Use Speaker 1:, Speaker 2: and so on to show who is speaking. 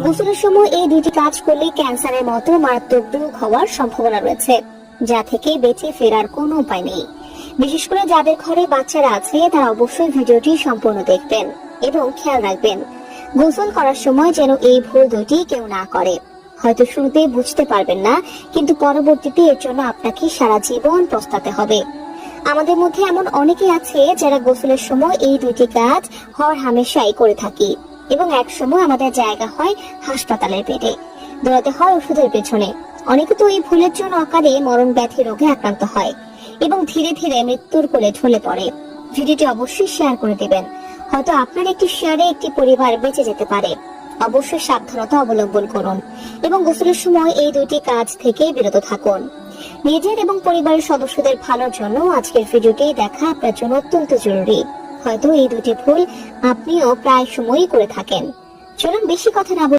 Speaker 1: গোসলের সময় এই দুটি কাজ করলে ক্যান্সারের মতো মারাত্মক রোগ হওয়ার সম্ভাবনা রয়েছে, যা থেকে বেঁচে ফেরার কোনো উপায় নেই। বিশেষ করে যাদের ঘরে বাচ্চারা আছে তারা অবশ্যই ভিডিওটি সম্পূর্ণ দেখবেন এবং খেয়াল রাখবেন গোসল করার সময় যেন এই ভুল দুটি কেউ না করে। হয়তো শুরুতে বুঝতে পারবেন না, কিন্তু পরবর্তীতে এর জন্য আপনাকে সারা জীবন পস্তাতে হবে। আমাদের মধ্যে এমন অনেকে আছে যারা গোসলের সময় এই দুটি কাজ হর হামেশাই করে থাকি এবং এক সময় আমাদের জায়গা হয় হাসপাতালের বেডে, দৌড়াতে হয় ওষুধের পেছনে। অনেকে তো এই ভুলের জন্য অকালে মরণ ব্যাধি রোগে আক্রান্ত হয় এবং ধীরে ধীরে মৃত্যুর কোলে ঢলে পড়ে। ভিডিওটি অবশ্যই শেয়ার করে দিবেন, হয়তো আপনার একটি শেয়ারে একটি পরিবার বেঁচে যেতে পারে। অবশ্যই সাবধানতা অবলম্বন করুন এবং গোসলের সময় এই দুটি কাজ থেকে বিরত থাকুন। নিজের এবং পরিবারের সদস্যদের ভালোর জন্য আজকের ভিডিওটি দেখা আপনার জন্য অত্যন্ত জরুরি। হয়তো এই দুটি ভুল আপনিও প্রায় সময়ই করে থাকেন। চলুন বেশি কথা না